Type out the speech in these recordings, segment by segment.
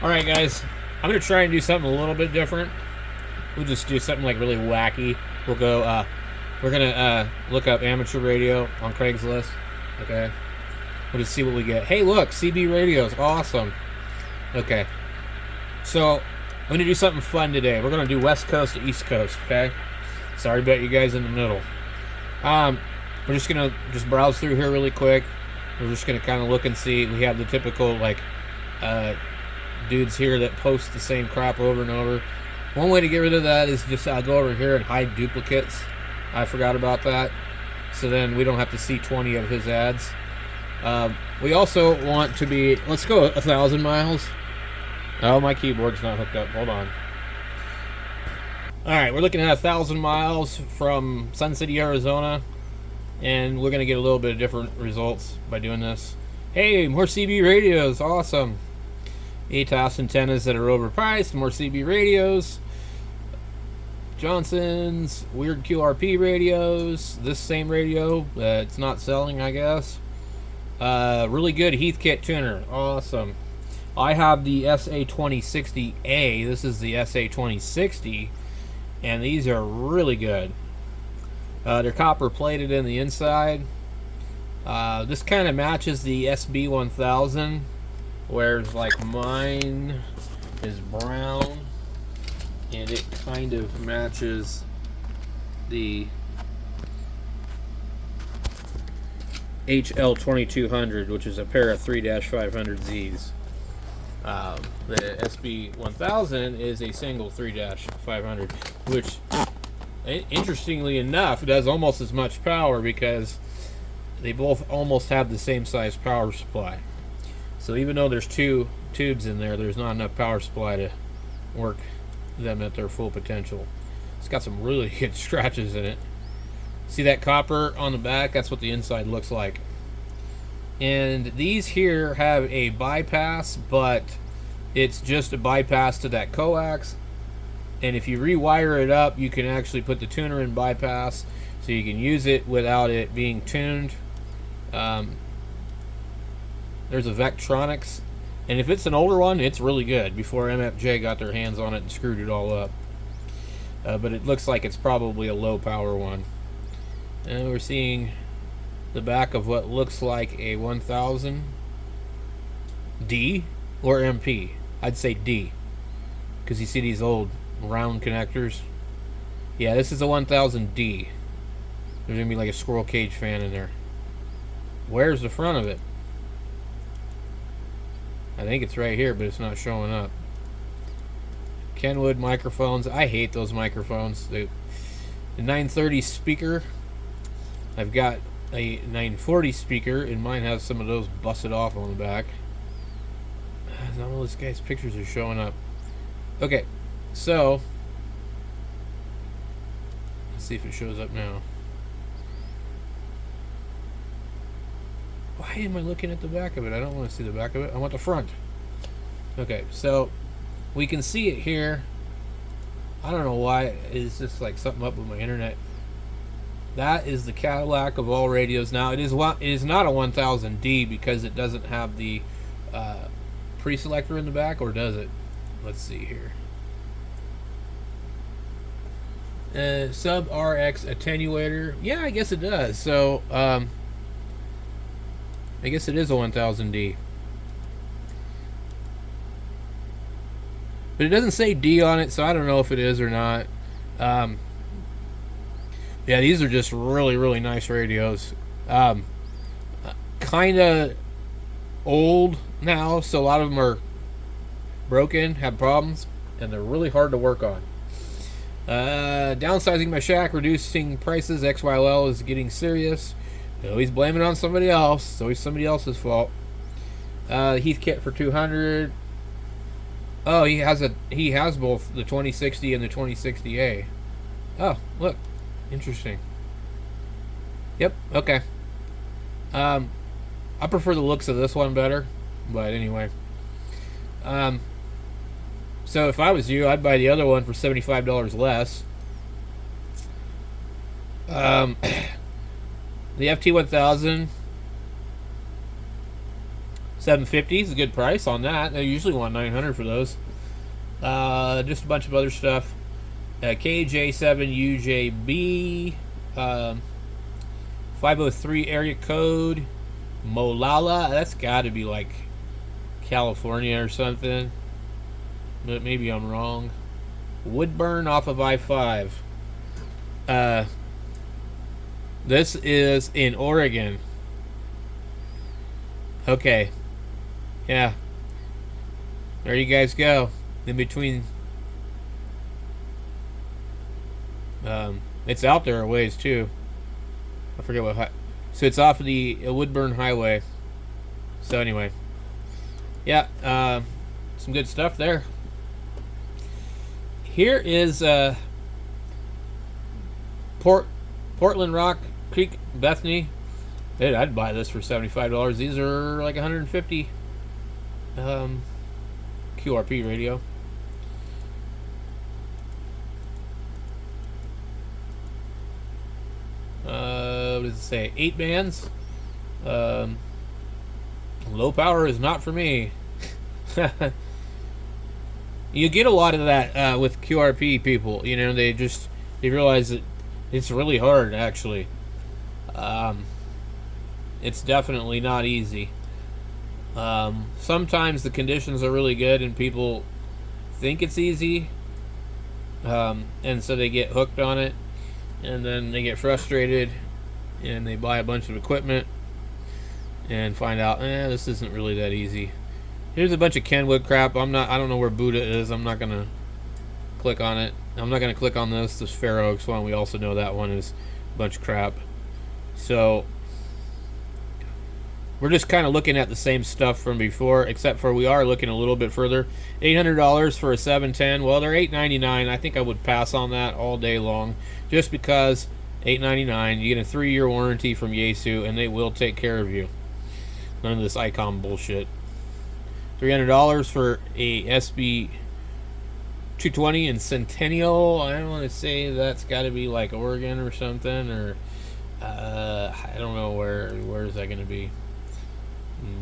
Alright guys, I'm going to try and do something a little bit different. We'll just do something like really wacky. We're going to look up amateur radio on Craigslist. Okay. We'll just see what we get. Hey look, CB radios, awesome. Okay. So, I'm going to do something fun today. We're going to do West Coast to East Coast, okay? Sorry about you guys in the middle. We're just going to browse through here really quick. We're just going to kind of look and see. We have the typical, like, dudes here that post the same crap over and over. One way to get rid of that is just go over here and hide duplicates. I forgot about that. So then we don't have to see 20 of his ads. We also want to be, let's go 1,000 miles. Oh, my keyboard's not hooked up. Hold on. Alright, we're looking at 1,000 miles from Sun City, Arizona. And we're going to get a little bit of different results by doing this. Hey, more CB radios. Awesome. ATOS antennas that are overpriced. More CB radios. Johnson's weird QRP radios. This same radio. It's not selling, I guess. Really good Heathkit tuner. Awesome. I have the SA2060A. This is the SA2060. And these are really good. They're copper plated in the inside. This kind of matches the SB1000, whereas like mine is brown, and it kind of matches the HL2200, which is a pair of 3-500Zs. The SB1000 is a single 3-500, which, interestingly enough, it has almost as much power because they both almost have the same size power supply. So even though there's two tubes in there, there's not enough power supply to work them at their full potential. It's got some really good scratches in it. See that copper on the back? That's what the inside looks like. And these here have a bypass, but it's just a bypass to that coax. And if you rewire it up, you can actually put the tuner in bypass, so you can use it without it being tuned. There's a Vectronics, and if it's an older one, it's really good, before MFJ got their hands on it and screwed it all up. But it looks like it's probably a low power one. And we're seeing the back of what looks like a 1000 D or MP. I'd say D, because you see these old round connectors. Yeah, this is a 1000D. There's gonna be like a squirrel cage fan in there. Where's the front of it? I think it's right here, but it's not showing up. Kenwood microphones. I hate those microphones. The 930 speaker. I've got a 940 speaker, and mine has some of those busted off on the back. Not all this guy's pictures are showing up. Okay, so let's see if it shows up now. Why am I looking at the back of it? I don't want to see the back of it. I want the front. Okay, so we can see it here. I don't know why. It's just like something up with my internet. That is the Cadillac of all radios. Now it is not a 1000D because it doesn't have the pre-selector in the back, or does it? Let's see here. Sub RX attenuator. Yeah, I guess it does. So I guess it is a 1000D. But it doesn't say D on it, so I don't know if it is or not. Yeah, these are just really, really nice radios. Kind of old now, so a lot of them are broken, have problems, and they're really hard to work on. Downsizing my shack, reducing prices. XYL is getting serious. He's blaming it on somebody else. It's always somebody else's fault. Heathkit for 200. Oh, he has both the 2060 and the 2060A. Oh, look, interesting. Yep. Okay. I prefer the looks of this one better, but anyway. So if I was you, I'd buy the other one for $75 less. The FT1000 $750 is a good price on that. They usually want $900 for those. Just a bunch of other stuff. KJ7UJB, 503 area code. Molalla, that's got to be like California or something. But maybe I'm wrong. Woodburn off of I-5. This is in Oregon. Okay. Yeah. There you guys go. In between. It's out there a ways too. I forget what. So it's off of the Woodburn Highway. So anyway. Yeah. Some good stuff there. Here is Portland Rock Creek Bethany. Dude, I'd buy this for $75. These are like $150. QRP radio. What does it say? 8 bands. Low power is not for me. You get a lot of that with QRP people. You know, they realize that it's really hard, actually. It's definitely not easy. Sometimes the conditions are really good and people think it's easy, and so they get hooked on it, and then they get frustrated and they buy a bunch of equipment and find out, this isn't really that easy. Here's a bunch of Kenwood crap. I don't know where Buddha is. I'm not gonna click on it. I'm not gonna click on this Fair Oaks one. We also know that one is a bunch of crap. So we're just kind of looking at the same stuff from before, except for we are looking a little bit further. $800 for a 710. Well, they're $899. I think I would pass on that all day long, just because $899. You get a 3-year warranty from Yaesu, and they will take care of you. None of this Icom bullshit. $300 for a SB 220 in Centennial. I don't want to say that's got to be like Oregon or something, or I don't know where is that going to be.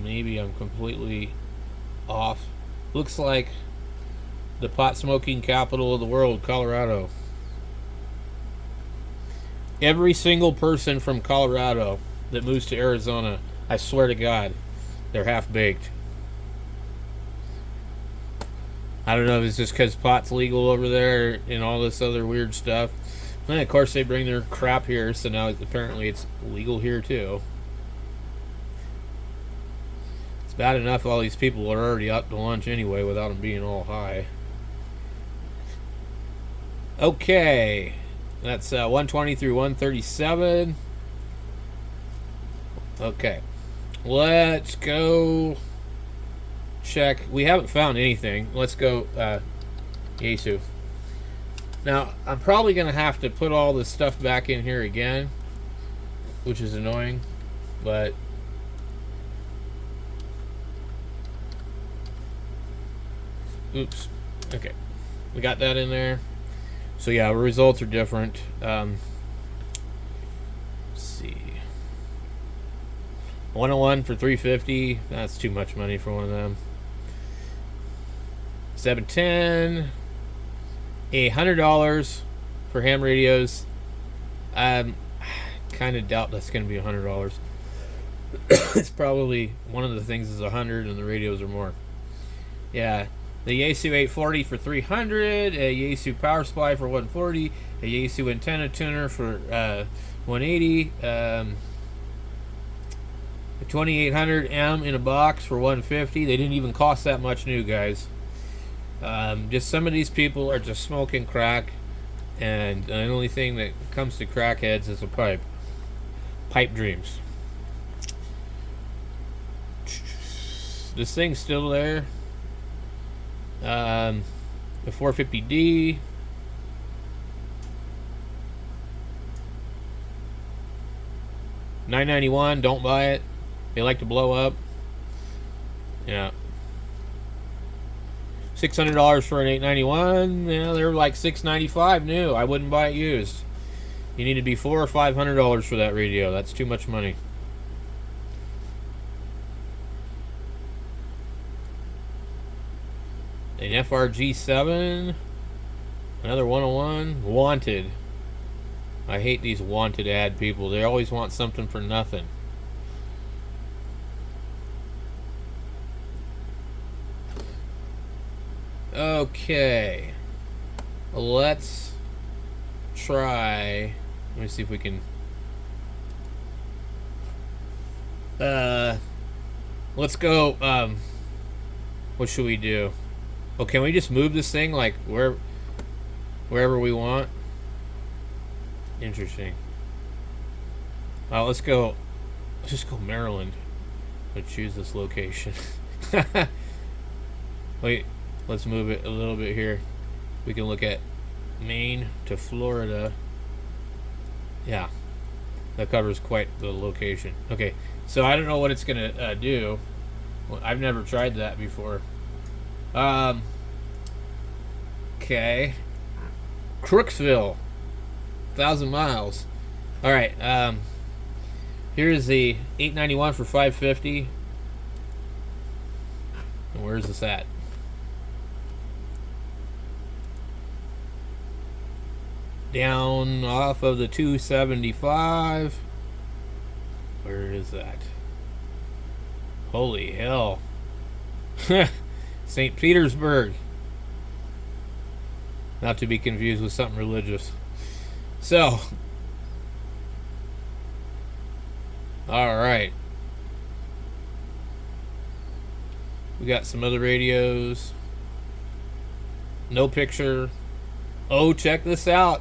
Maybe I'm completely off. Looks like the pot smoking capital of the world, Colorado. Every single person from Colorado that moves to Arizona, I swear to God, they're half baked. I don't know if it's just because pot's legal over there and all this other weird stuff. And of course they bring their crap here, so now apparently it's legal here too. It's bad enough all these people are already out to lunch anyway without them being all high. Okay, that's 120 through 137. Okay, let's go check. We haven't found anything. Let's go Yaesu. Now I'm probably gonna have to put all this stuff back in here again, which is annoying, but oops. Okay, we got that in there. So yeah, results are different. Let's see. 101 for $350. That's too much money for one of them. 710. $100 for ham radios. Kind of doubt that's going to be $100. It's probably one of the things is 100 and the radios are more. Yeah, the Yaesu 840 for $300. A Yaesu power supply for $140. A Yaesu antenna tuner for $180. A 2800M in a box for $150. They didn't even cost that much new, guys. Just some of these people are just smoking crack, and the only thing that comes to crackheads is a pipe. Pipe dreams. This thing's still there. The 450D. $991. Don't buy it. They like to blow up. Yeah. $600 for an 891. Yeah, they're like $695 new. I wouldn't buy it used. You need to be $400 or $500 for that radio. That's too much money. An FRG7. Another 101. Wanted. I hate these wanted ad people. They always want something for nothing. Okay. Let's try. Let me see if we can. Let's go. What should we do? Oh, can we just move this thing like wherever we want? Interesting. Let's go. Let's just go Maryland. Let's choose this location. Wait, let's move it a little bit here. We can look at Maine to Florida. Yeah, that covers quite the location. Okay, so I don't know what it's gonna do. Well, I've never tried that before. Okay. Crooksville, 1,000 miles. All right. Here's the 891 for 550. And where's this at? Down off of the 275. Where is that? Holy hell. St. Petersburg. Not to be confused with something religious. So. Alright. We got some other radios. No picture. Oh, check this out.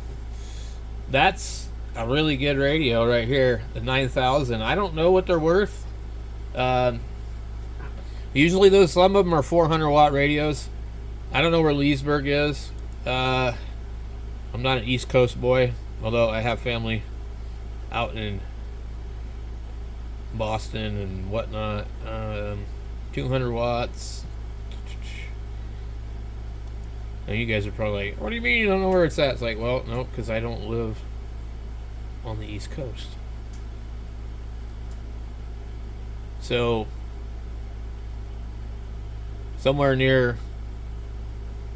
That's a really good radio right here. The 9000. I don't know what they're worth. Usually some of them are 400 watt radios. I don't know where Leesburg is. I'm not an East Coast boy, although I have family out in Boston and whatnot. 200 watts. Now you guys are probably like, what do you mean you don't know where it's at? It's like, well, no, because I don't live on the East Coast. So, somewhere near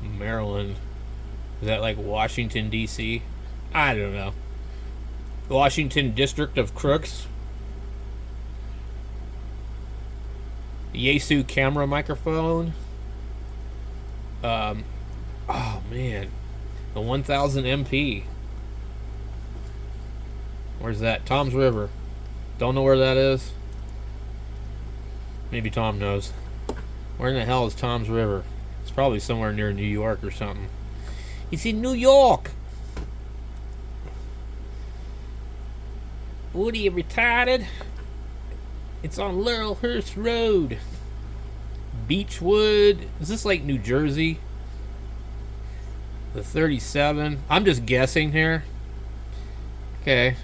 Maryland. Is that like Washington, D.C.? I don't know. Washington District of Crooks. Yaesu camera microphone. Oh man. The 1000 MP. Where's that? Tom's River. Don't know where that is. Maybe Tom knows. Where in the hell is Tom's River? It's probably somewhere near New York or something. It's in New York. What are you, retarded? It's on Laurelhurst Road. Beechwood. Is this like New Jersey? The 37. I'm just guessing here. Okay.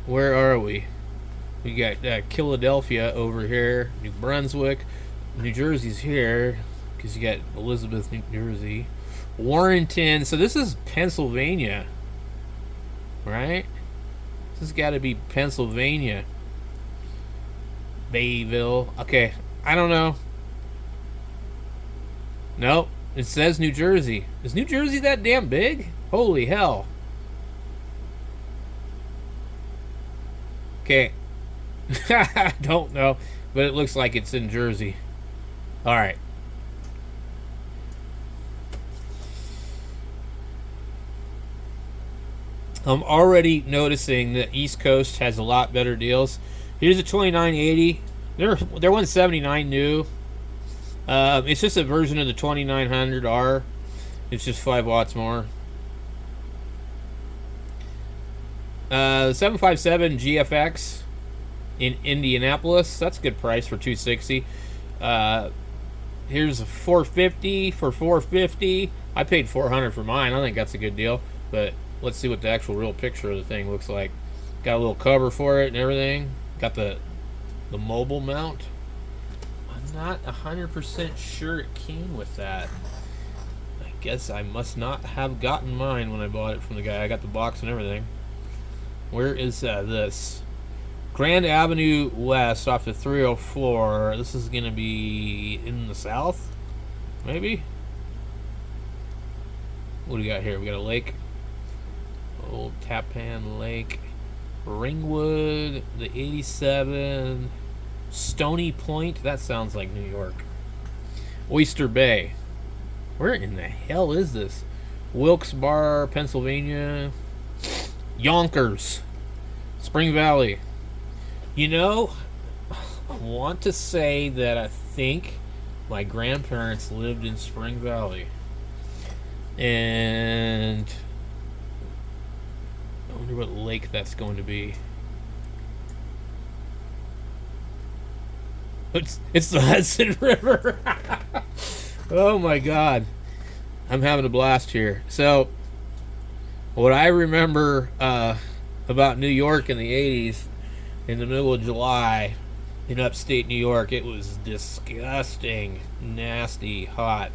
Where are we? We got Philadelphia over here. New Brunswick. New Jersey's here. Because you got Elizabeth, New Jersey. Warrenton. So this is Pennsylvania. Right? This has got to be Pennsylvania. Bayville. Okay. I don't know. Nope. It says New Jersey. Is New Jersey that damn big? Holy hell. Okay. I don't know. But it looks like it's in Jersey. Alright. I'm already noticing that East Coast has a lot better deals. Here's a 2980. They're 179 new. It's just a version of the 2900R. It's just 5 watts more. 757 GFX in Indianapolis. That's a good price for 260. Here's a 450 for 450. I paid 400 for mine. I think that's a good deal. But let's see what the actual real picture of the thing looks like. Got a little cover for it and everything. Got the mobile mount. I'm not 100% sure it came with that. I guess I must not have gotten mine when I bought it from the guy. I got the box and everything. Where is this? Grand Avenue West off the 304. This is going to be in the south. maybe. What do we got here? We got a lake. Old Tappan Lake. Ringwood, the 87. Stony Point. That sounds like New York. Oyster Bay. Where in the hell is this? Wilkes-Barre, Pennsylvania. Yonkers. Spring Valley. You know, I want to say that I think my grandparents lived in Spring Valley. And I wonder what lake that's going to be. It's the Hudson River. Oh my God. I'm having a blast here. So, what I remember about New York in the 80s, in the middle of July, in upstate New York, it was disgusting, nasty, hot.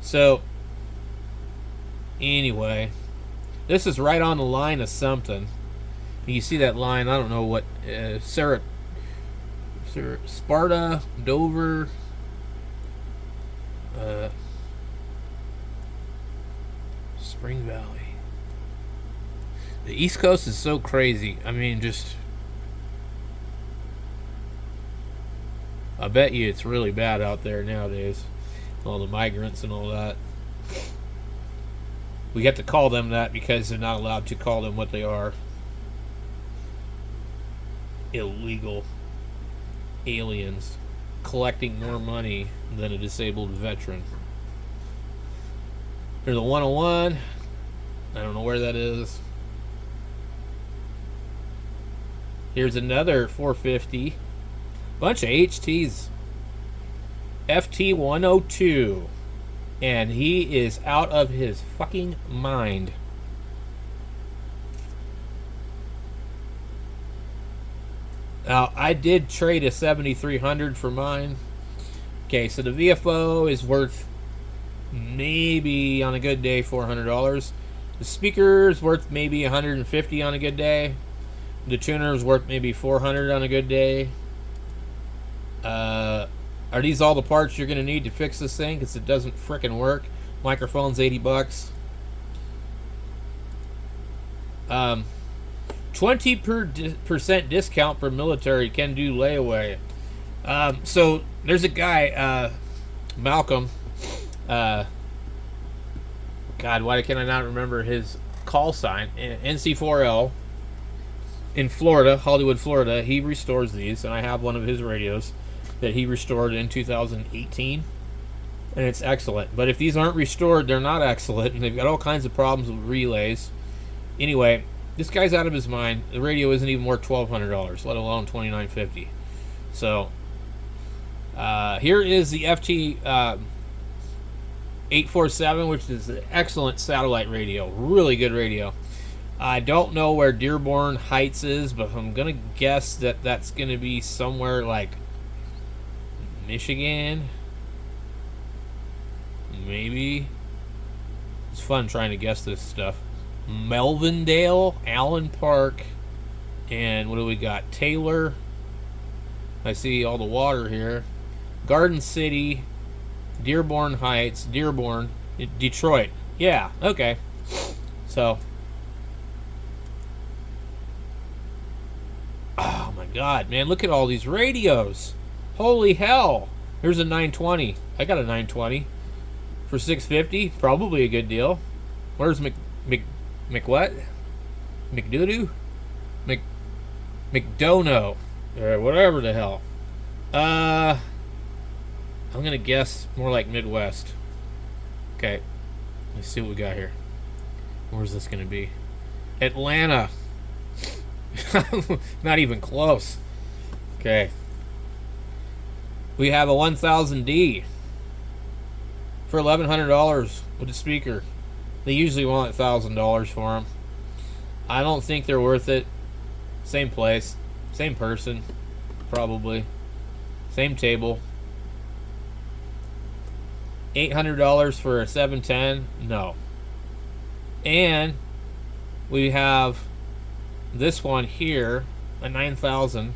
So, anyway, this is right on the line of something. You see that line, I don't know what, Sparta, Dover, Spring Valley. The East Coast is so crazy. I mean, I bet you it's really bad out there nowadays. All the migrants and all that. We have to call them that because they're not allowed to call them what they are. Illegal aliens collecting more money than a disabled veteran. There's a 101. I don't know where that is. Here's another 450. Bunch of HTs. FT 102. And he is out of his fucking mind. Now, I did trade a 7300 for mine. Okay, so the VFO is worth maybe on a good day $400. The speaker is worth maybe $150 on a good day. The tuner is worth maybe $400 on a good day. Are these all the parts you're going to need to fix this thing? Because it doesn't frickin' work. Microphone's $80. 20% discount for military, can do layaway. So there's a guy, Malcolm. God, why can I not remember his call sign? NC4L in Florida, Hollywood, Florida. He restores these, and I have one of his radios that he restored in 2018, and it's excellent. But if these aren't restored, they're not excellent, and they've got all kinds of problems with relays. Anyway, this guy's out of his mind. The radio isn't even worth $1,200, let alone $2,950. So here is the FT 847, which is an excellent satellite radio, really good radio. I don't know where Dearborn Heights is, but I'm gonna guess that that's gonna be somewhere like Michigan, maybe. It's fun trying to guess this stuff. Melvindale, Allen Park, and what do we got? Taylor. I see all the water here. Garden City, Dearborn Heights, Dearborn, Detroit. Yeah, okay. So, oh my God, man, look at all these radios. Holy hell. Here's a 920. I got a 920 for $650. Probably a good deal. Where's what? McDoodoo? McDono. Or whatever the hell. I'm gonna guess more like Midwest. Okay. Let's see what we got here. Where's this gonna be? Atlanta. Not even close. Okay. We have a 1000D for $1,100 with a speaker. They usually want $1,000 for them. I don't think they're worth it. Same place, same person, probably. Same table. $800 for a 710? No. And we have this one here, a 9000.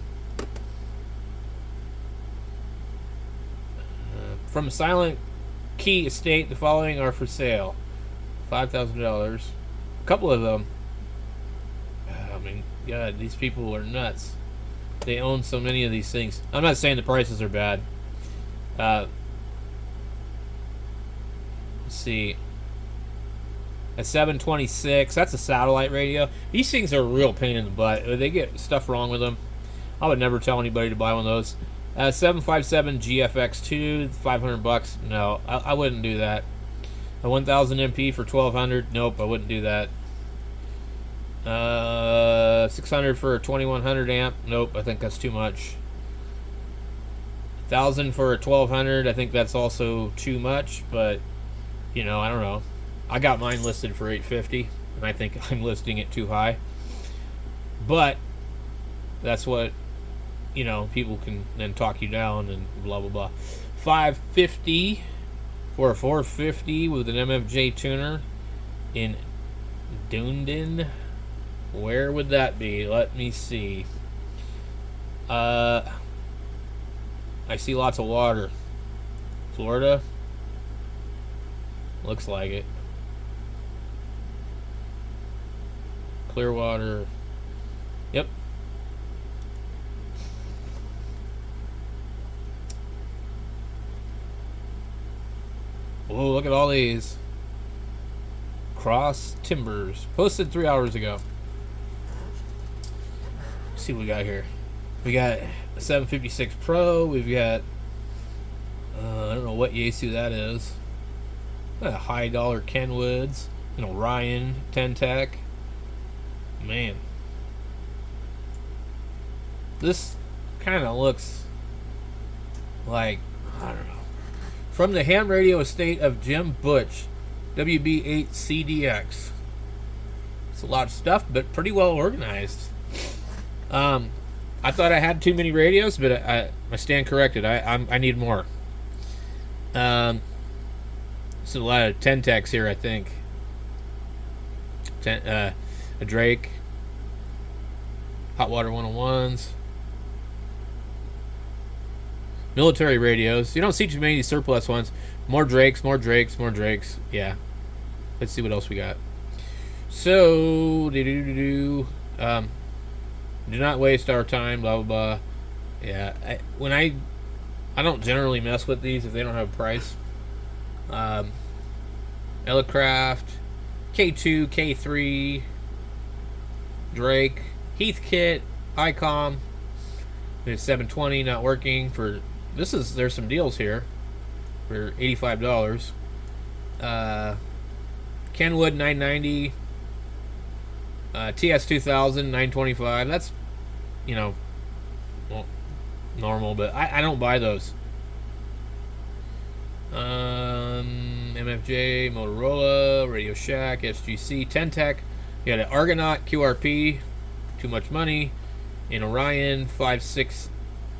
From Silent Key Estate. The following are for sale. $5,000. A couple of them. I mean, God, these people are nuts. They own so many of these things. I'm not saying the prices are bad. Let's see. A 726. That's a satellite radio. These things are a real pain in the butt. They get stuff wrong with them. I would never tell anybody to buy one of those. 757 GFX2, $500. No, I wouldn't do that. A 1000 MP for $1,200. Nope, I wouldn't do that. 600 for a 2100 amp. Nope, I think that's too much. 1000 for a 1200. I think that's also too much, but you know, I don't know. I got mine listed for $850, and I think I'm listing it too high. But that's what, you know, people can then talk you down and blah blah blah. $550 for a 450 with an MFJ tuner in Dunedin. Where would that be? Let me see. I see lots of water. Florida? Looks like it. Clearwater. Yep. Whoa, look at all these. Cross Timbers. Posted 3 hours ago. Let's see what we got here. We got a 756 Pro. We've got, I don't know what Yaesu that is. A high dollar Kenwoods. An Orion 10 Tech. Man. This kind of looks like, I don't know. From the ham radio estate of Jim Butch, WB8CDX. It's a lot of stuff, but pretty well organized. I thought I had too many radios, but I stand corrected. I need more. There's a lot of 10 techs here, I think. A Drake. Hot Water 101s. Military radios. You don't see too many surplus ones. More Drakes, more Drakes, more Drakes. Yeah. Let's see what else we got. So, do not waste our time, blah, blah, blah. Yeah. I don't generally mess with these if they don't have a price. Elecraft, K2, K3, Drake, Heathkit, ICOM. There's 720 not working for. There's some deals here for $85. Kenwood 990, TS 2000 925. That's, you know, well, normal, but I don't buy those. MFJ, Motorola, Radio Shack, SGC, 10 Tech. You got an Argonaut QRP, too much money. An Orion 565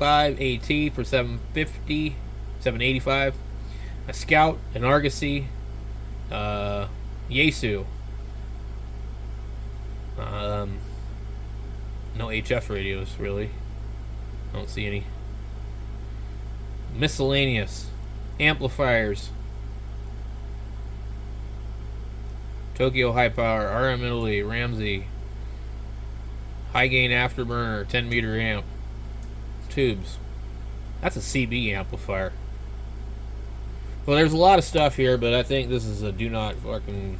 AT for $750, $785. A Scout, an Argosy, Yaesu. No HF radios, really. I don't see any. Miscellaneous. Amplifiers. Tokyo High Power, RM Italy, Ramsey. High gain afterburner, 10 meter amp. Tubes. That's a CB amplifier. Well, there's a lot of stuff here, but I think this is a do not fucking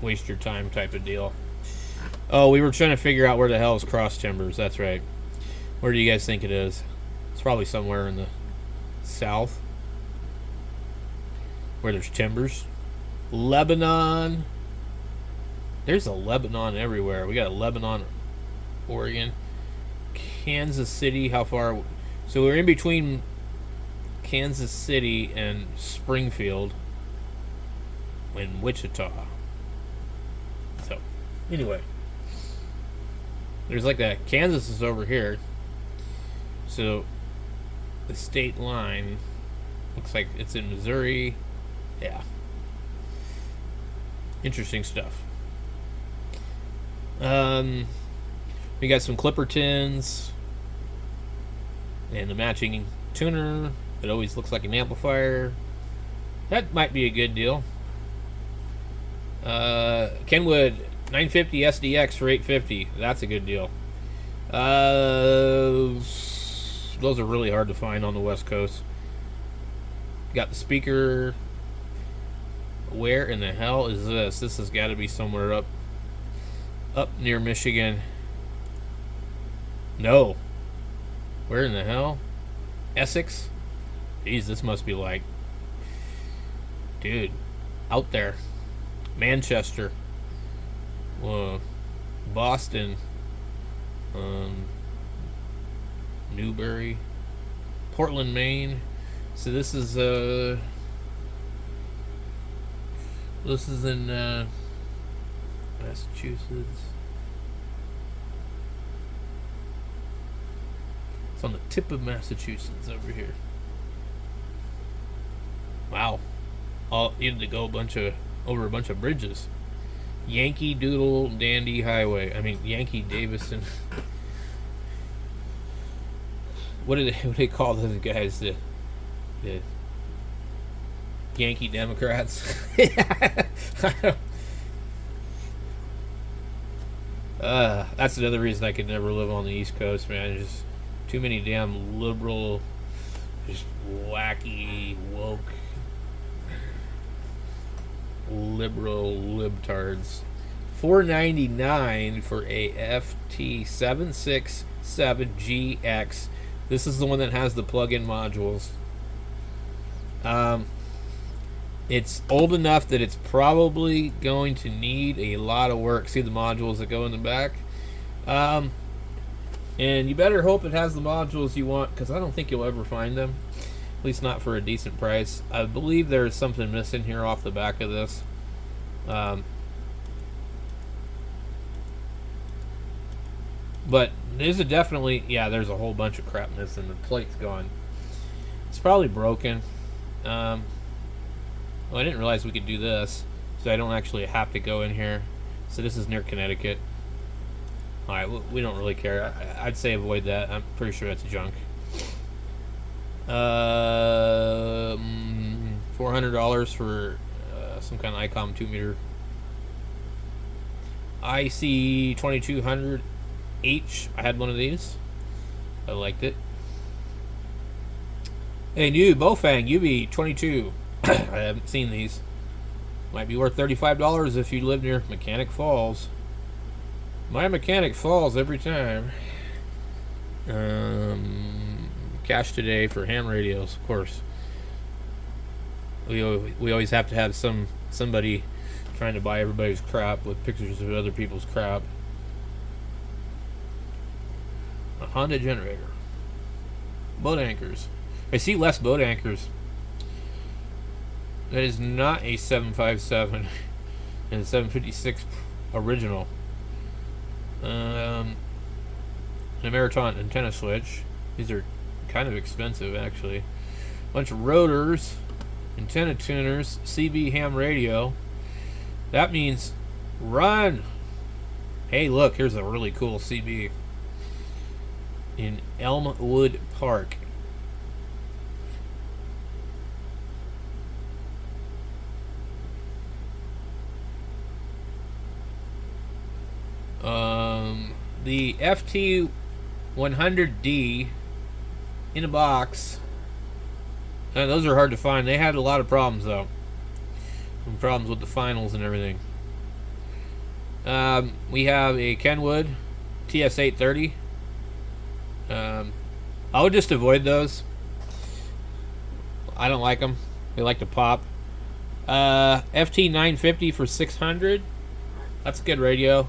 waste your time type of deal. Oh, we were trying to figure out where the hell is Cross Timbers. That's right. Where do you guys think it is? It's probably somewhere in the south where there's timbers. Lebanon. There's a Lebanon everywhere. We got a Lebanon, Oregon, Kansas City. How far? So we're in between Kansas City and Springfield and Wichita. So anyway, there's like that. Kansas is over here. So the state line looks like it's in Missouri. Yeah. Interesting stuff. We got some Clippertons and the matching tuner. It always looks like an amplifier. That might be a good deal. Kenwood 950 SDX for $850. That's a good deal. Those are really hard to find on the West Coast. Got the speaker. Where in the hell is this? This has got to be somewhere up near Michigan. No. Where in the hell? Essex? Jeez, this must be like, dude, out there. Manchester. Boston. Newbury. Portland, Maine. So this is in Massachusetts. It's on the tip of Massachusetts over here. Wow. You had to go over a bunch of bridges. Yankee Doodle Dandy Highway. I mean, Yankee Davison. What do they call those guys? The Yankee Democrats. That's another reason I could never live on the East Coast, man. Just too many damn liberal, just wacky, woke, liberal libtards. $499 for a FT767GX. This is the one that has the plug-in modules. It's old enough that it's probably going to need a lot of work. See the modules that go in the back? And you better hope it has the modules you want, because I don't think you'll ever find them. At least not for a decent price. I believe there's something missing here off the back of this. But there's there's a whole bunch of crap missing. The plate's gone. It's probably broken. Well, I didn't realize we could do this, so I don't actually have to go in here. So this is near Connecticut. Alright, we don't really care. I'd say avoid that. I'm pretty sure that's junk. $400 for some kind of ICOM 2-meter. IC2200H. I had one of these. I liked it. Hey, new Bofang UB22. I haven't seen these. Might be worth $35 if you live near Mechanic Falls. My Mechanic Falls every time. Cash today for ham radios, of course. We always have to have somebody trying to buy everybody's crap with pictures of other people's crap. A Honda generator. Boat anchors. I see less boat anchors. That is not a 757 and a 756 original. An Ameriton antenna switch. These are kind of expensive, actually. Bunch of rotors, antenna tuners, CB ham radio. That means run. Hey, look, here's a really cool CB in Elmwood Park. The FT100D in a box. Those are hard to find. They had a lot of problems, though. Some problems with the finals and everything. We have a Kenwood TS830. I would just avoid those. I don't like them. They like to pop. FT950 for $600. That's a good radio.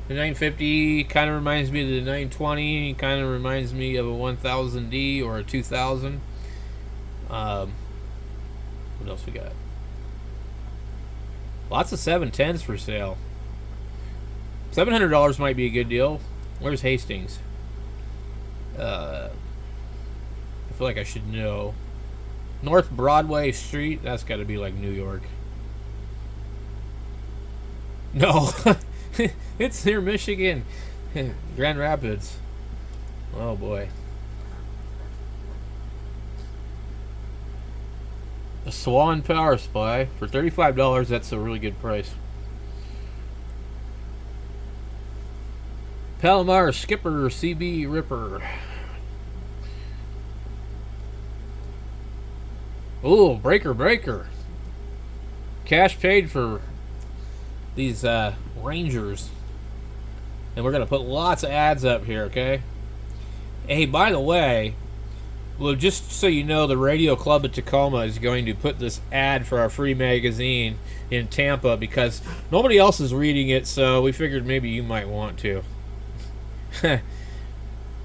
The 950 kind of reminds me of the 920. Kind of reminds me of a 1000D or a 2000. What else we got? Lots of 710s for sale. $700 might be a good deal. Where's Hastings? I feel like I should know. North Broadway Street. That's got to be like New York. No. It's near Michigan. Grand Rapids. Oh boy. A Swan power supply for $35. That's a really good price. Palomar Skipper CB Ripper. Ooh, breaker. Cash paid for these Rangers. And we're going to put lots of ads up here, okay? Hey, by the way, well, just so you know, the Radio Club of Tacoma is going to put this ad for our free magazine in Tampa because nobody else is reading it, so we figured maybe you might want to.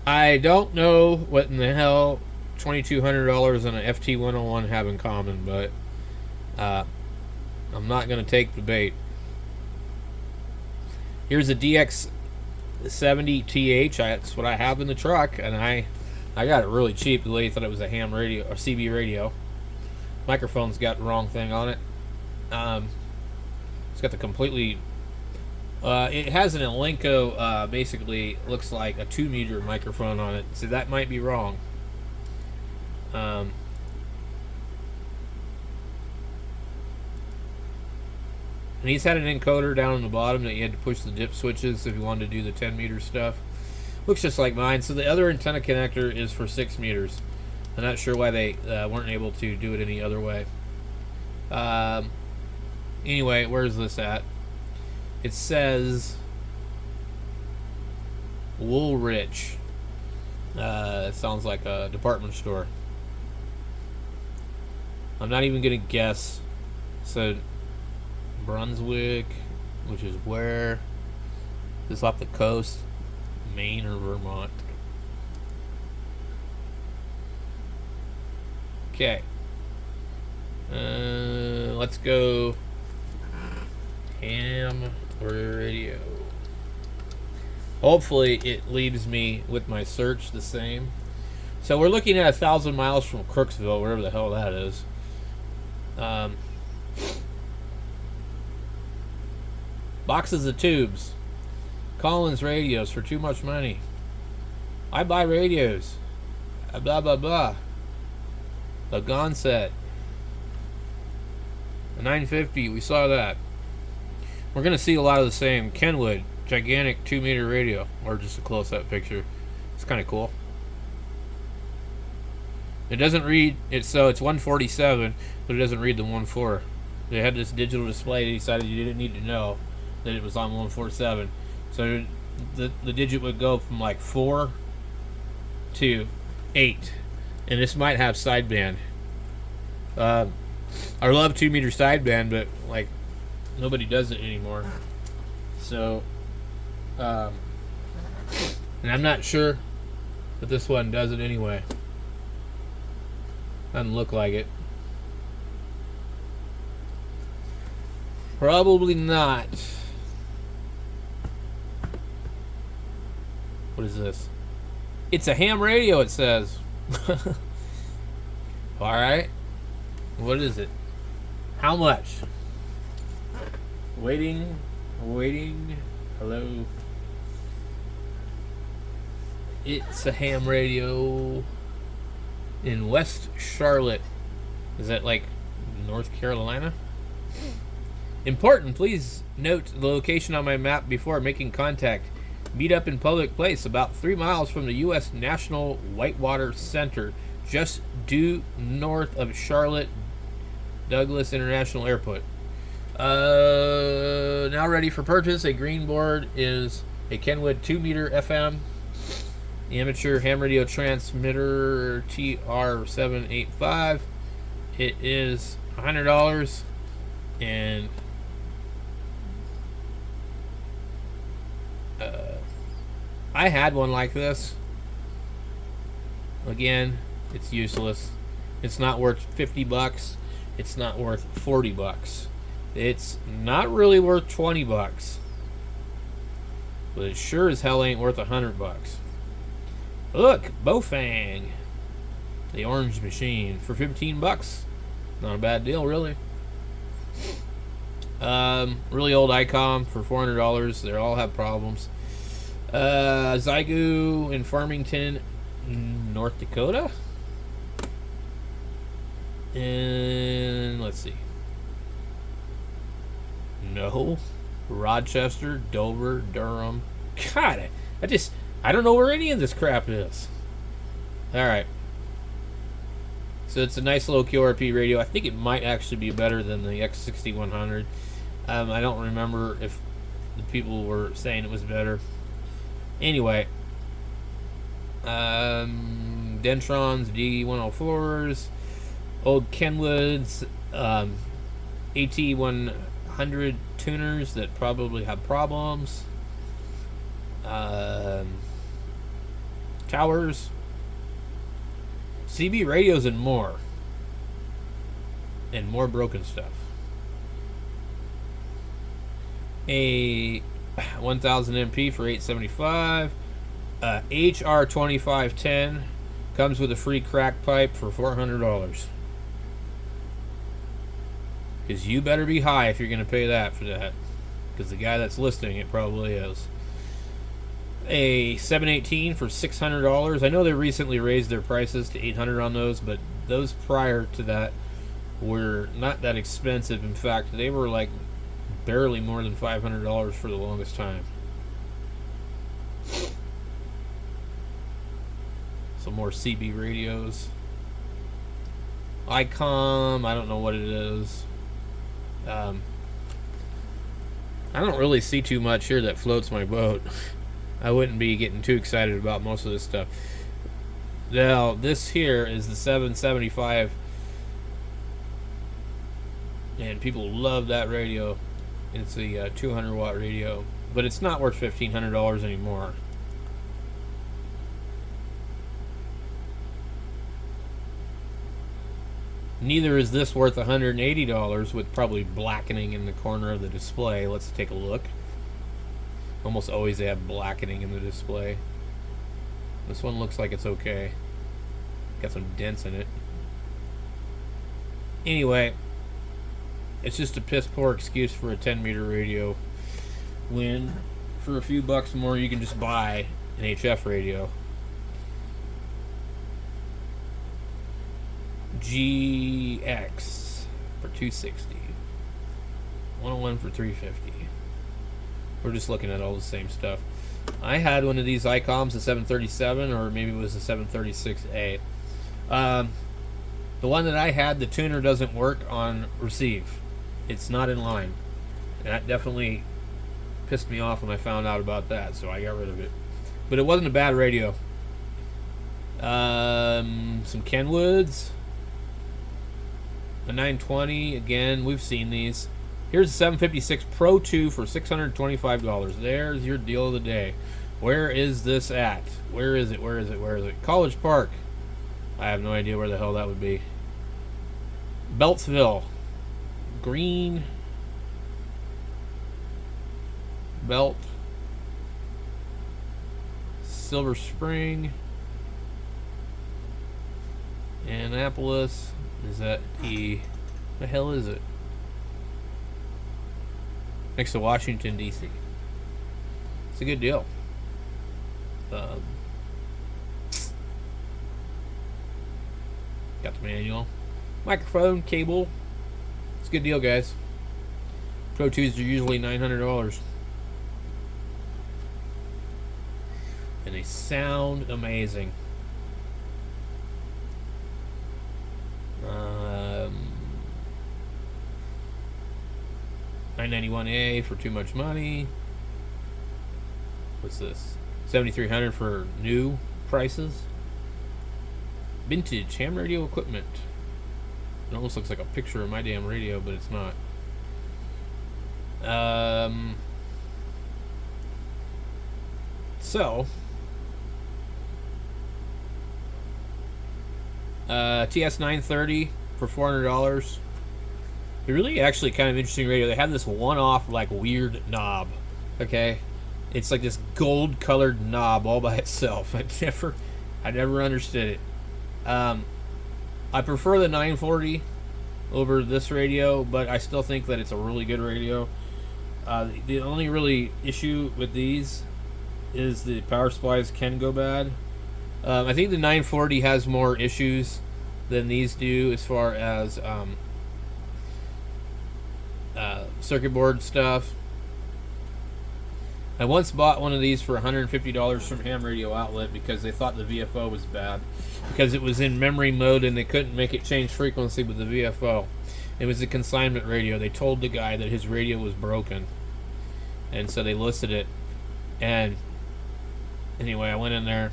I don't know what in the hell $2,200 and an FT101 have in common, but I'm not going to take the bait. Here's a DX70TH. That's what I have in the truck, and I got it really cheap. The lady thought it was a ham radio or CB radio. Microphone's got the wrong thing on it. It's got the completely. It has an Elenco. Basically, looks like a 2-meter microphone on it. So that might be wrong. And he's had an encoder down on the bottom that you had to push the dip switches if you wanted to do the 10-meter stuff. Looks just like mine. So the other antenna connector is for 6 meters. I'm not sure why they weren't able to do it any other way. Anyway, where's this at? It says Woolrich. It sounds like a department store. I'm not even going to guess. So Brunswick, which is where? Is this off the coast? Maine or Vermont? Okay. Let's go ham radio. Hopefully it leaves me with my search the same. So we're looking at 1,000 miles from Crooksville, wherever the hell that is. Boxes of tubes. Collins radios for too much money. I buy radios. Blah blah blah. A Gon set. A 950. We saw that. We're gonna see a lot of the same. Kenwood, gigantic 2-meter radio, or just a close-up picture. It's kind of cool. It doesn't read. It's 147, but it doesn't read the 1.4. They had this digital display. They decided you didn't need to know that it was on 147. So the digit would go from like 4 to 8, and this might have sideband. I love 2-meter sideband, but like nobody does it anymore. So, and I'm not sure that this one does it anyway. Doesn't look like it. Probably not. What is this? It's a ham radio, it says. Alright. What is it? How much? Waiting. Hello. It's a ham radio in West Charlotte. Is that like North Carolina? Important, please note the location on my map before making contact. Meet up in public place about 3 miles from the U.S. National Whitewater Center, just due north of Charlotte Douglas International Airport. Now ready for purchase. A green board is a Kenwood 2-meter FM amateur ham radio transmitter TR785. It is $100, and I had one like this. Again, it's useless. It's not worth $50. It's not worth $40. It's not really worth $20. But it sure as hell ain't worth $100. Look, Bofang, the orange machine for $15. Not a bad deal, really. Really old ICOM for $400. They all have problems. Zygu in Farmington, North Dakota. And let's see. No. Rochester, Dover, Durham. God, I don't know where any of this crap is. Alright. So it's a nice low QRP radio. I think it might actually be better than the X6100. I don't remember if the people were saying it was better. Anyway. Dentrons, D104s, old Kenwoods, AT100 tuners that probably have problems. Towers, CB radios, and more broken stuff. A 1000 MP for $875. HR 2510 comes with a free crack pipe for $400. Because you better be high if you're going to pay that for that. Because the guy that's listing it probably is. A 718 for $600. I know they recently raised their prices to $800 on those, but those prior to that were not that expensive. In fact, they were like barely more than $500 for the longest time. Some more CB radios. ICOM, I don't know what it is. I don't really see too much here that floats my boat. I wouldn't be getting too excited about most of this stuff. Now, this here is the 775. And people love that radio. It's a 200 watt radio. But it's not worth $1,500 anymore. Neither is this worth $180 with probably blackening in the corner of the display. Let's take a look. Almost always they have blackening in the display. This one looks like it's okay. Got some dents in it. Anyway, it's just a piss poor excuse for a 10-meter radio when for a few bucks more you can just buy an HF radio. GX for $260. 101 for $350. We're just looking at all the same stuff. I had one of these ICOMs, the 737, or maybe it was the 736A. The one that I had, the tuner doesn't work on receive. It's not in line. And that definitely pissed me off when I found out about that, so I got rid of it. But it wasn't a bad radio. Some Kenwoods. A 920, again, we've seen these. Here's a 756 Pro 2 for $625. There's your deal of the day. Where is this at? Where is it? Where is it? Where is it? College Park. I have no idea where the hell that would be. Beltsville. Green. Belt. Silver Spring. Annapolis. Is that the hell is it? Next to Washington, D.C. It's a good deal. Got the manual. Microphone, cable. It's a good deal, guys. Pro 2s are usually $900. And they sound amazing. 991A for too much money. What's this? 7,300 for new prices. Vintage ham radio equipment. It almost looks like a picture of my damn radio, but it's not. TS 930 for $400. They're really actually kind of interesting radio. They have this one-off like weird knob. Okay, it's like this gold-colored knob all by itself. I never understood it. I prefer the 940 over this radio, but I still think that it's a really good radio. The only really issue with these is the power supplies can go bad. I think the 940 has more issues than these do as far as circuit board stuff. I once bought one of these for $150 from Ham Radio Outlet because they thought the VFO was bad because it was in memory mode and they couldn't make it change frequency with the VFO. It was a consignment radio. They told the guy that his radio was broken, and so they listed it. And anyway, I went in there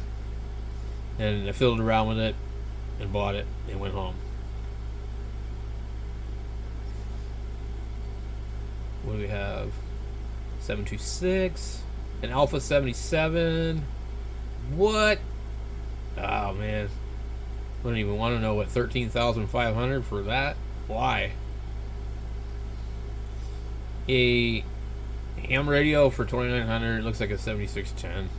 and I fiddled around with it and bought it and went home. What do we have? 726, an Alpha 77. What? Oh man, I don't even want to know what 13,500 for that. Why? A ham radio for 2,900. Looks like a 7610.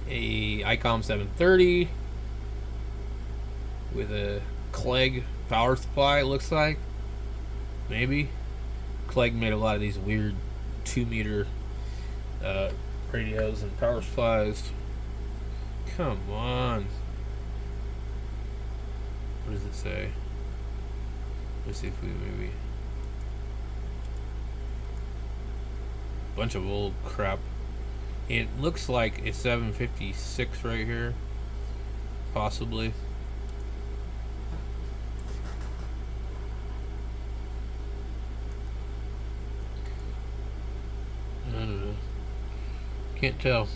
A ICOM 730 with a Clegg power supply. Looks like maybe. Clegg made a lot of these weird 2-meter radios and power supplies. Come on. What does it say? Let's see if we maybe. Bunch of old crap. It looks like a 756 right here. Possibly. I don't know. Can't tell.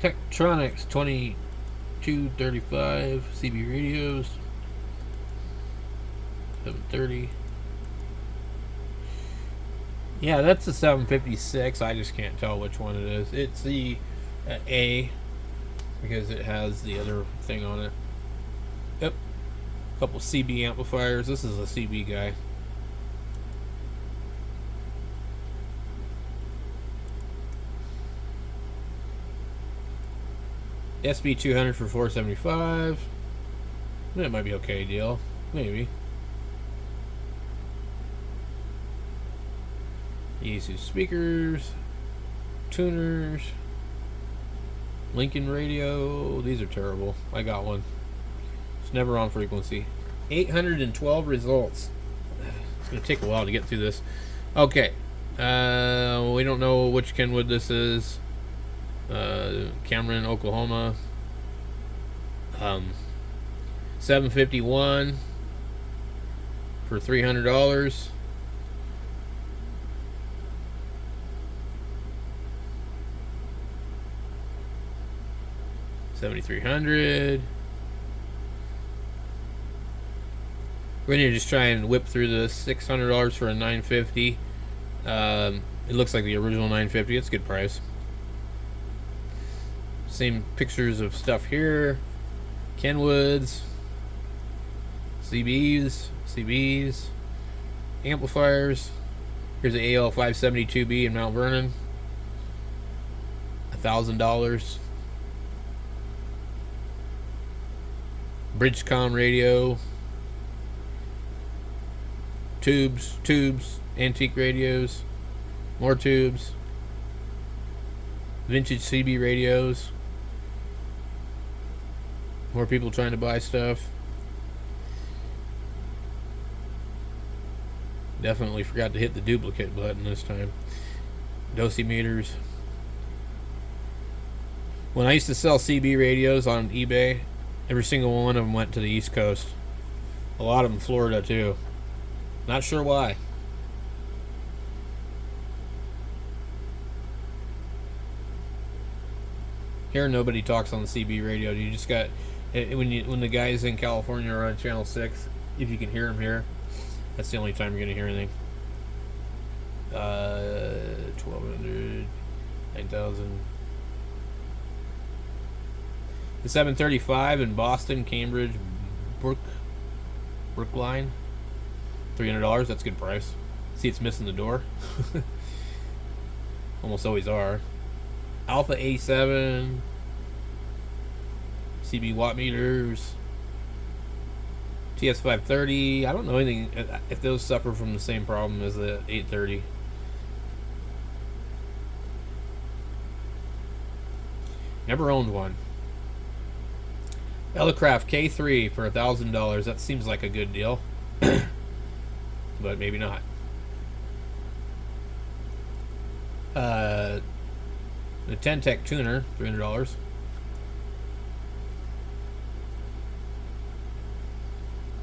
Tektronix 2235 CB radios. 730. Yeah, that's the 756. I just can't tell which one it is. It's the A because it has the other thing on it. Yep. A couple CB amplifiers. This is a CB guy. SB 200 for $475. That might be okay deal. Maybe. Yaesu speakers, tuners, Lincoln radio. These are terrible. I got one. It's never on frequency. 812 results. It's going to take a while to get through this. Okay. We don't know which Kenwood this is. Cameron, Oklahoma. 751 for $300. $7,300. We're gonna just try and whip through the $600 for a 950. It looks like the original 950. It's a good price. Same pictures of stuff here. Kenwoods, CBs, amplifiers. Here's the AL572B in Mount Vernon. $1,000. Bridgecom radio. Tubes, antique radios, more tubes, vintage CB radios, more people trying to buy stuff. Definitely forgot to hit the duplicate button this time. Dosimeters. When I used to sell CB radios on eBay, every single one of them went to the East Coast. A lot of them Florida too. Not sure why. Here nobody talks on the CB radio. You just got when the guys in California are on channel 6, if you can hear them here, that's the only time you're gonna hear anything. 1,200, 9,000. The 735 in Boston, Cambridge, Brookline. $300. That's a good price. See, it's missing the door. Almost always are. Alpha A7. CB watt meters. TS530. I don't know anything if those suffer from the same problem as the 830. Never owned one. Elecraft K3 for $1,000. That seems like a good deal, but maybe not. The Tentec tuner, $300.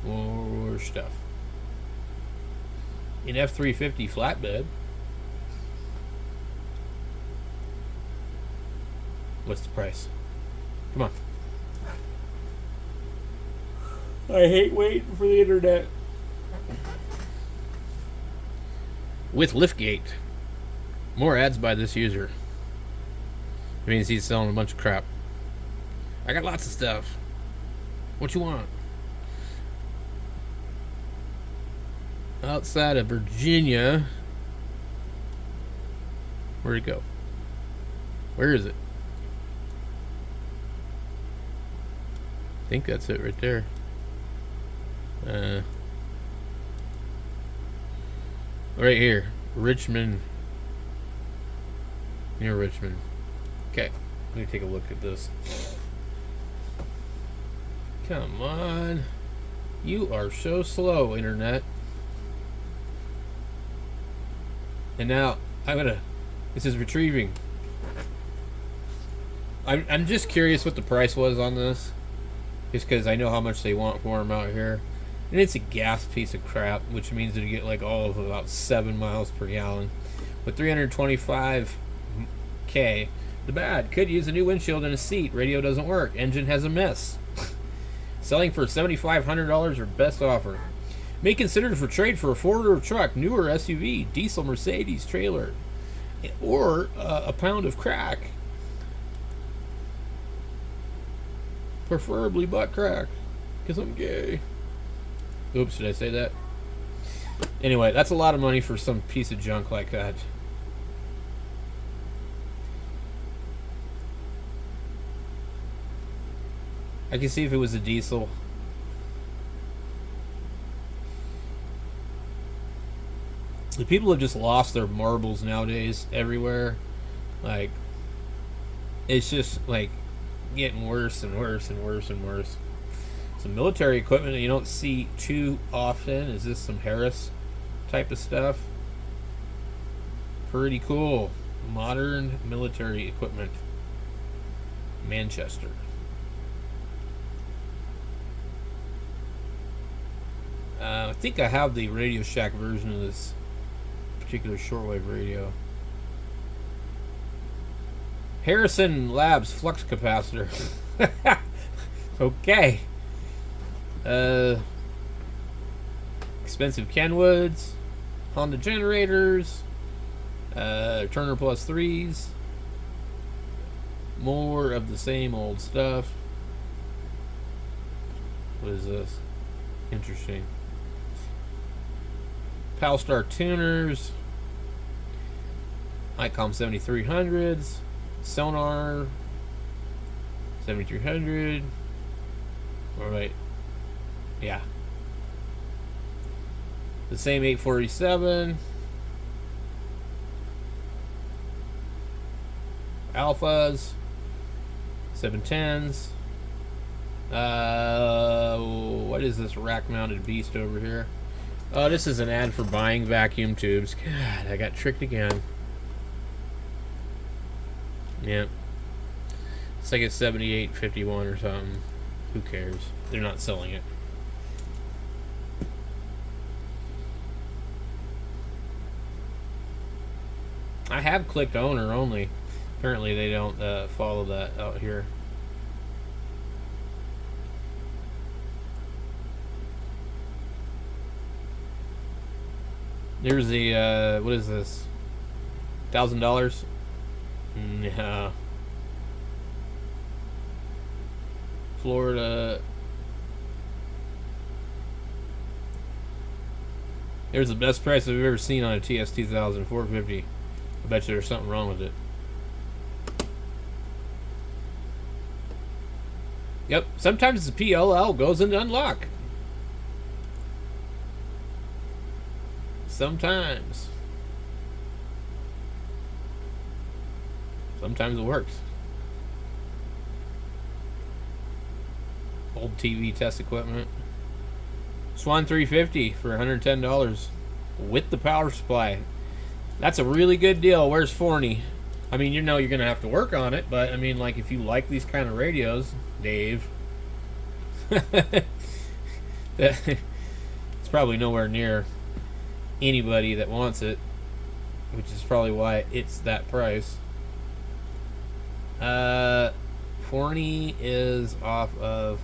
More stuff. An F350 flatbed. What's the price? Come on. I hate waiting for the internet. With liftgate. More ads by this user. It means he's selling a bunch of crap. I got lots of stuff. What you want? Outside of Virginia. Where'd it go? Where is it? I think that's it right there. Right here. Richmond. Near Richmond. Okay. Let me take a look at this. Come on. You are so slow, internet. And now, this is retrieving. I'm just curious what the price was on this. Just because I know how much they want for them out here. And it's a gas piece of crap, which means you get like all of about 7 miles per gallon. With 325K, the bad. Could use a new windshield and a seat. Radio doesn't work. Engine has a miss. Selling for $7,500 or best offer. May consider for trade for a four-door truck, newer SUV, diesel Mercedes trailer, or a pound of crack. Preferably butt crack, because I'm gay. Oops, did I say that? Anyway, that's a lot of money for some piece of junk like that. I can see if it was a diesel. The people have just lost their marbles nowadays everywhere. Like, it's just like getting worse and worse and worse and worse. Some military equipment that you don't see too often. Is this some Harris type of stuff? Pretty cool. Modern military equipment. Manchester. I think I have the Radio Shack version of this particular shortwave radio. Harrison Labs flux capacitor. Okay. Expensive Kenwoods, Honda generators, Turner Plus 3s. More of the same old stuff. What is this? Interesting. Palstar tuners, ICOM 7300s, Sonar 7300. All right, yeah, the same 847 alphas, 710s. What is this rack-mounted beast over here? Oh, this is an ad for buying vacuum tubes. God, I got tricked again. Yep. It's like a 7851 or something. Who cares? They're not selling it. I have clicked owner only. Apparently they don't follow that out here. There's the, what is this? $1,000? No. Florida. There's the best price I've ever seen on a TS 2000, $450. I bet you there's something wrong with it. Yep, sometimes the PLL goes into unlock. Sometimes. Sometimes it works. Old TV test equipment. Swan 350 for $110 with the power supply. That's a really good deal. Where's Forney? I mean, you know you're going to have to work on it, but I mean, like, if you like these kind of radios, Dave, it's probably nowhere near anybody that wants it, which is probably why it's that price. Forney is off of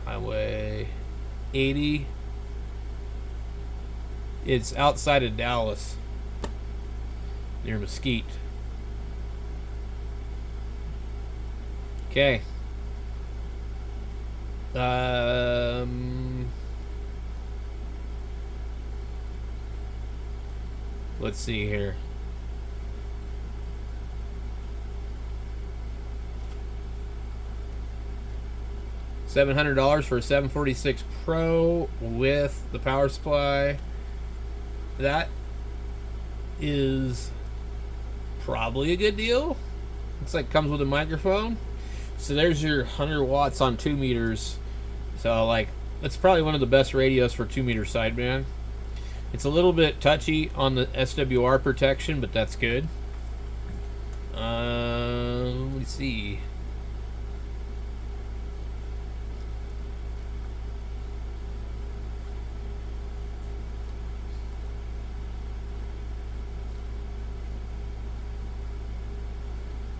Highway 80. It's outside of Dallas, near Mesquite. Okay. Let's see here. $700 for a 746 Pro with the power supply. That is probably a good deal. Looks like it comes with a microphone. So there's your 100 watts on 2 meters. So like, that's probably one of the best radios for 2 meter sideband. It's a little bit touchy on the SWR protection, but that's good. Let me see.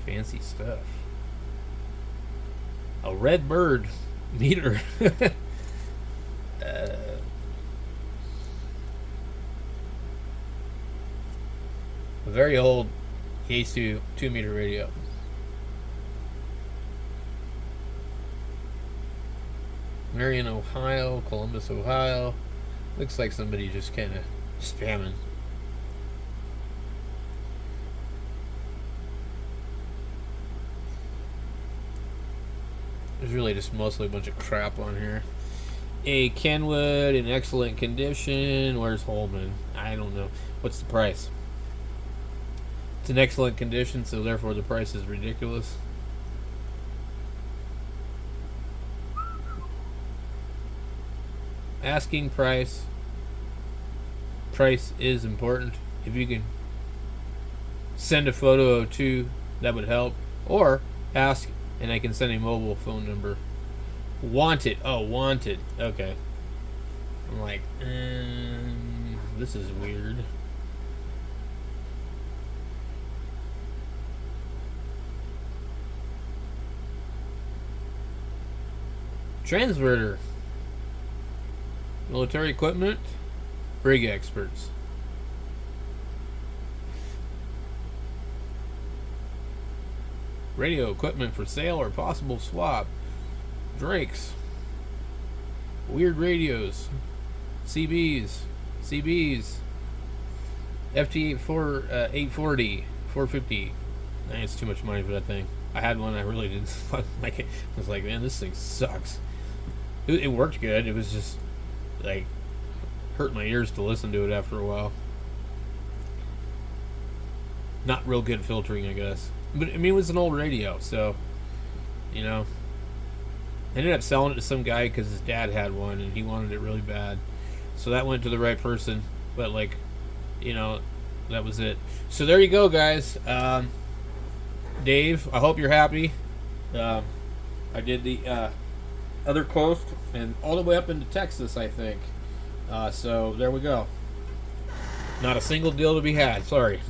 Fancy stuff. A red bird meter. A very old Yaesu 2 meter radio. Marion, Ohio, Columbus, Ohio. Looks like somebody just kind of spamming. There's really just mostly a bunch of crap on here. A Kenwood in excellent condition. Where's Holman? I don't know. What's the price? It's in excellent condition, so therefore the price is ridiculous. Asking price. Price is important. If you can send a photo too, that would help. Or ask, and I can send a mobile phone number. Wanted. Oh, wanted. Okay. I'm like, this is weird. Transverter. Military equipment. Rig experts. Radio equipment for sale or possible swap. Drakes. Weird radios. CBs. FT 840. 450. It's too much money for that thing. I had one, I really didn't like it. I was like, man, this thing sucks. It worked good. It was just like hurt my ears to listen to it after a while. Not real good filtering, I guess. But I mean, it was an old radio, so you know. I ended up selling it to some guy because his dad had one and he wanted it really bad. So that went to the right person. But like, you know, that was it. So there you go, guys. Dave, I hope you're happy. I did the other coast and all the way up into Texas, I think. So there we go. Not a single deal to be had. Sorry.